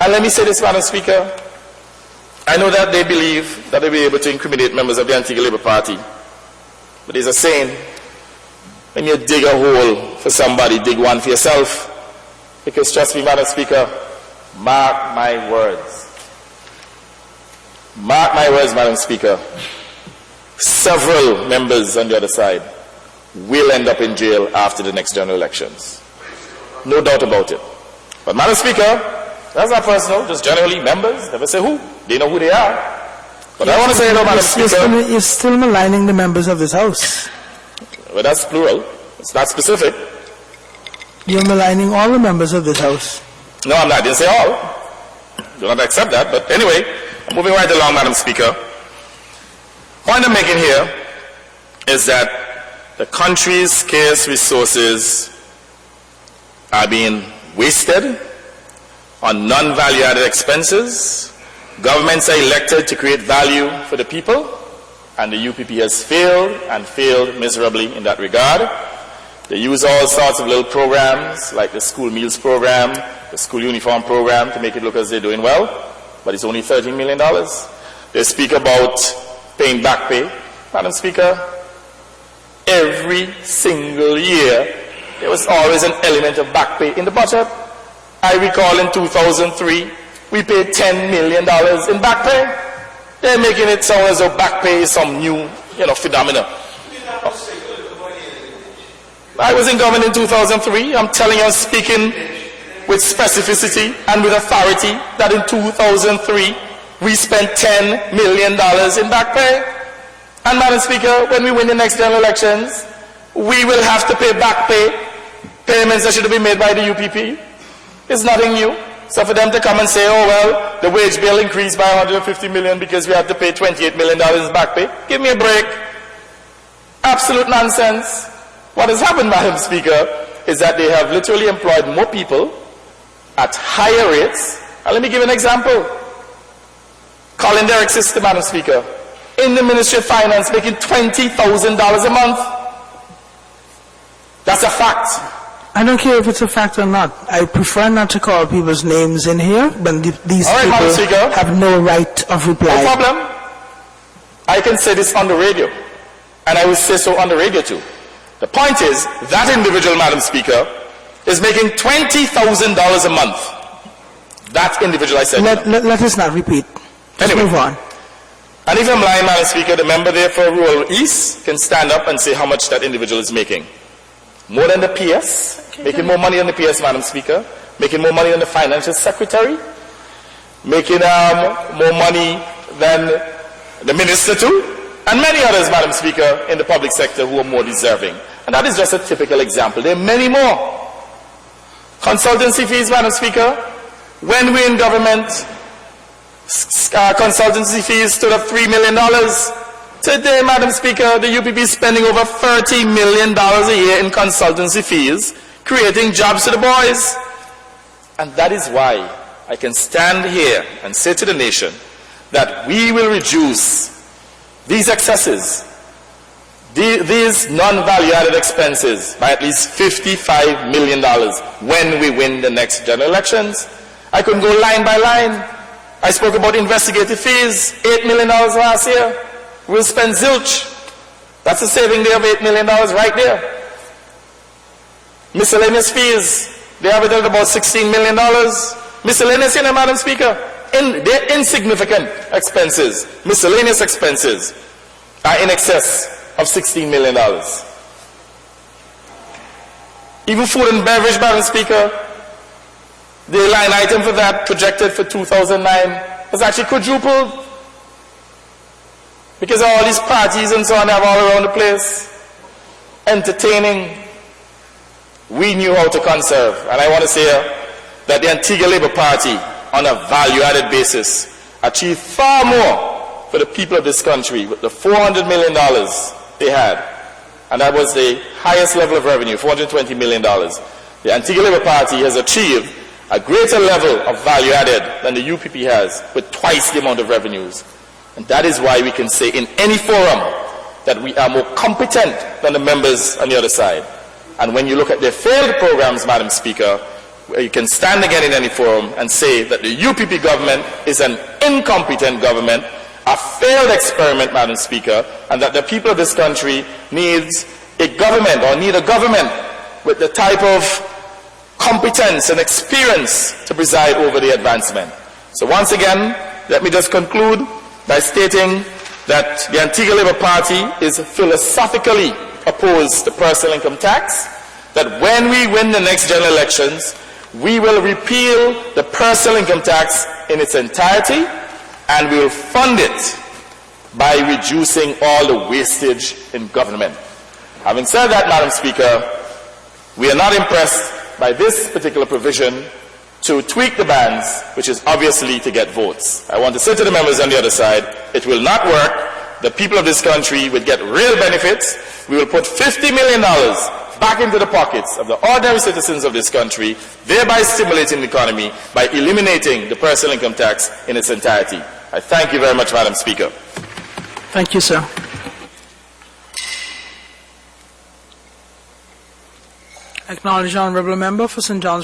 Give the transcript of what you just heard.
And let me say this, Madam Speaker. I know that they believe that they'll be able to incriminate members of the Antigua Labour Party. But there's a saying, when you dig a hole for somebody, dig one for yourself. Because trust me, Madam Speaker, mark my words. Mark my words, Madam Speaker. Several members on the other side will end up in jail after the next general elections. No doubt about it. But Madam Speaker, that's not personal, just generally members, never say who. They know who they are. But I want to say, Madam Speaker, you're still maligning the members of this House. Well, that's plural. It's not specific. You're maligning all the members of this House. No, I'm not. I didn't say all. Do not accept that. But anyway, moving right along, Madam Speaker. Point I'm making here is that the country's scarce resources are being wasted on non-value-added expenses. Governments are elected to create value for the people, and the UPP has failed and failed miserably in that regard. They use all sorts of little programs like the school meals program, the school uniform program to make it look as they're doing well, but it's only $13 million. They speak about paying back pay. Madam Speaker, every single year there was always an element of back pay in the budget. I recall in 2003 we paid $10 million in back pay. They're making it sound as though back pay is some new, phenomena. I was in government in 2003. I'm telling you, I'm speaking with specificity and with authority that in 2003 we spent $10 million in back pay. And Madam Speaker, when we win the next general elections, we will have to pay back pay, payments that should have been made by the UPP. It's nothing new. So for them to come and say, oh well, the wage bill increased by $150 million because we had to pay $28 million in back pay, give me a break. Absolute nonsense. What has happened, Madam Speaker, is that they have literally employed more people at higher rates. And let me give an example. Colin Derrick's sister, Madam Speaker, in the Ministry of Finance, making $20,000 a month. That's a fact. I don't care if it's a fact or not. I prefer not to call people's names in here, but these people have no right of reply. No problem. I can say this on the radio, and I will say so on the radio too. The point is, that individual, Madam Speaker, is making $20,000 a month. That individual, I said. Let us not repeat. Let's move on. And if I'm lying, Madam Speaker, the member there for Rural East can stand up and say how much that individual is making. More than the PS, making more money than the PS, Madam Speaker, making more money than the Financial Secretary, making more money than the Minister too, and many others, Madam Speaker, in the public sector who are more deserving. And that is just a typical example. There are many more. Consultancy fees, Madam Speaker. When we're in government, consultancy fees stood at $3 million. Today, Madam Speaker, the UPP is spending over $30 million a year in consultancy fees, creating jobs to the boys. And that is why I can stand here and say to the nation that we will reduce these excesses, these non-value-added expenses by at least $55 million when we win the next general elections. I could go line by line. I spoke about investigative fees, $8 million last year. We'll spend zilch. That's a saving there of $8 million right there. Miscellaneous fees, they have it at about $16 million. Miscellaneous, Madam Speaker, they're insignificant expenses. Miscellaneous expenses are in excess of $16 million. Even food and beverage, Madam Speaker, the line item for that projected for 2009 was actually quadrupled. Because of all these parties and so on they have all around the place, entertaining, we knew how to conserve. And I want to say that the Antigua Labour Party, on a value-added basis, achieved far more for the people of this country with the $400 million they had. And that was the highest level of revenue, $420 million. The Antigua Labour Party has achieved a greater level of value-added than the UPP has, with twice the amount of revenues. And that is why we can say in any forum that we are more competent than the members on the other side. And when you look at their failed programs, Madam Speaker, where you can stand again in any forum and say that the UPP government is an incompetent government, a failed experiment, Madam Speaker, and that the people of this country needs a government, or need a government with the type of competence and experience to preside over the advancement. So once again, let me just conclude by stating that the Antigua Labour Party is philosophically opposed to personal income tax, that when we win the next general elections, we will repeal the personal income tax in its entirety, and we will fund it by reducing all the wastage in government. Having said that, Madam Speaker, we are not impressed by this particular provision to tweak the bands, which is obviously to get votes. I want to say to the members on the other side, it will not work. The people of this country would get real benefits. We will put $50 million back into the pockets of the ordinary citizens of this country, thereby stimulating the economy by eliminating the personal income tax in its entirety. I thank you very much, Madam Speaker. Thank you, sir. Acknowledge the honourable member for St. John's.